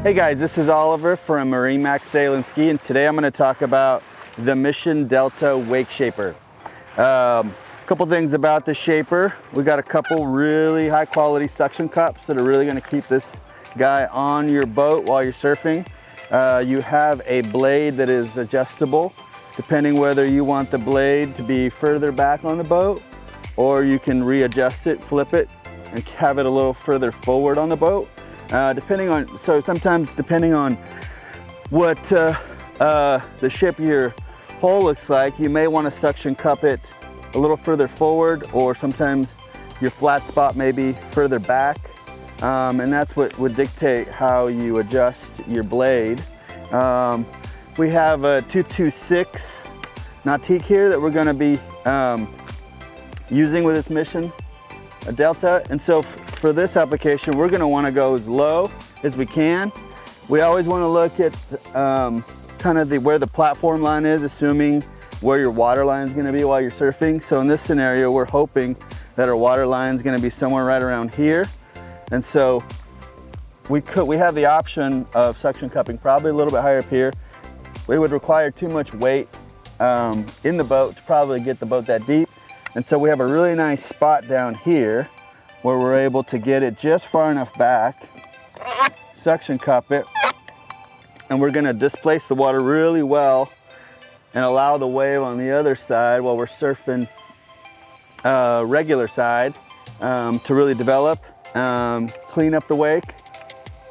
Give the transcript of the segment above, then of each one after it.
Hey guys, this is Oliver from MarineMax Sailandski, and today I'm going to talk about the Mission Delta Wake Shaper. Couple things about the shaper. We got a couple really high quality suction cups that are really going to keep this guy on your boat while you're surfing. You have a blade that is adjustable depending whether you want the blade to be further back on the boat, or you can readjust it, flip it, and have it a little further forward on the boat. Sometimes depending on what the shape of your hull looks like, you may want to suction cup it a little further forward, or sometimes your flat spot may be further back, and that's what would dictate how you adjust your blade. We have a 226 Nautique here that we're going to be using with this Mission Delta, and so for this application we're going to want to go as low as we can. We always want to look at kind of where the platform line is, assuming where your water line is going to be while you're surfing. So in this scenario we're hoping that our water line is going to be somewhere right around here, and so we have the option of suction cupping probably a little bit higher up here. We would require too much weight in the boat to probably get the boat that deep, and so we have a really nice spot down here where we're able to get it just far enough back, suction cup it, and we're going to displace the water really well and allow the wave on the other side while we're surfing regular side to really develop, clean up the wake,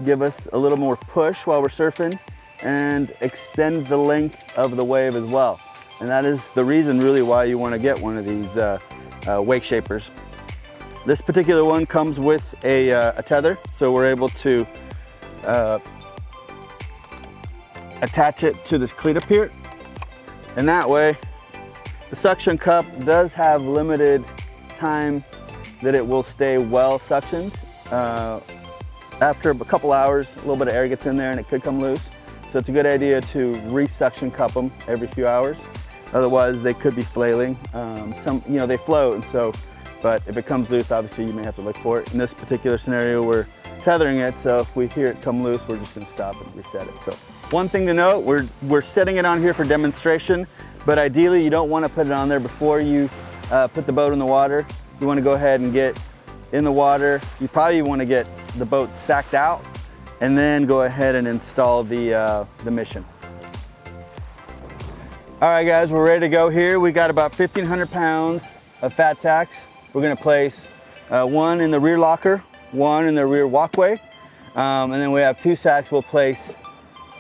give us a little more push while we're surfing, and extend the length of the wave as well. And that is the reason really why you want to get one of these wake shapers. This particular one comes with a tether, so we're able to attach it to this cleat up here, and that way the suction cup does have limited time that it will stay well suctioned. After a couple hours, a little bit of air gets in there and it could come loose, so it's a good idea to re-suction cup them every few hours, otherwise they could be flailing. They float, and so, but if it comes loose, obviously you may have to look for it. In this particular scenario, we're tethering it, so if we hear it come loose, we're just going to stop and reset it. So one thing to note, we're setting it on here for demonstration, but ideally you don't want to put it on there before you put the boat in the water. You want to go ahead and get in the water. You probably want to get the boat sacked out and then go ahead and install the Mission. All right guys, we're ready to go here. We got about 1,500 pounds of fat sacks. We're going to place one in the rear locker, one in the rear walkway, and then we have 2 sacks we'll place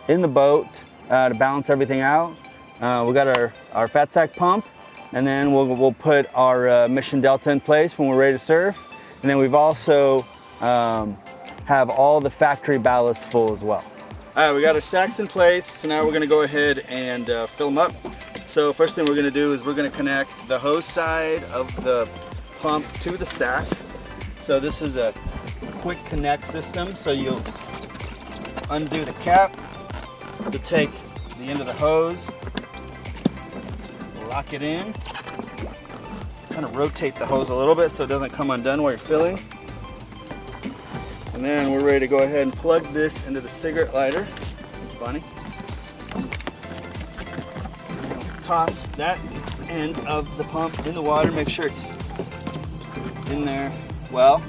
in the boat to balance everything out. We got our fat sack pump, and then we'll put our Mission Delta in place when we're ready to surf. And then we've also have all the factory ballast full as well. All right, we got our sacks in place, so now we're going to go ahead and fill them up. So first thing we're going to do is we're going to connect the hose side of the pump to the sack. So this is a quick connect system, so you'll undo the cap, you'll take the end of the hose, lock it in, kind of rotate the hose a little bit so it doesn't come undone while you're filling. And then we're ready to go ahead and plug this into the cigarette lighter. Thank you, Bonnie. Toss that end of the pump in the water, make sure it's in there well.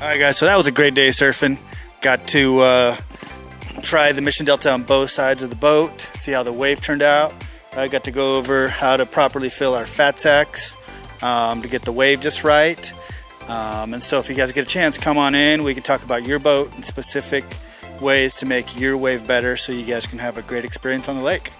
Alright guys, so that was a great day surfing. Got to try the Mission Delta on both sides of the boat, see how the wave turned out. I got to go over how to properly fill our fat sacks to get the wave just right. And so if you guys get a chance, come on in. We can talk about your boat and specific ways to make your wave better so you guys can have a great experience on the lake.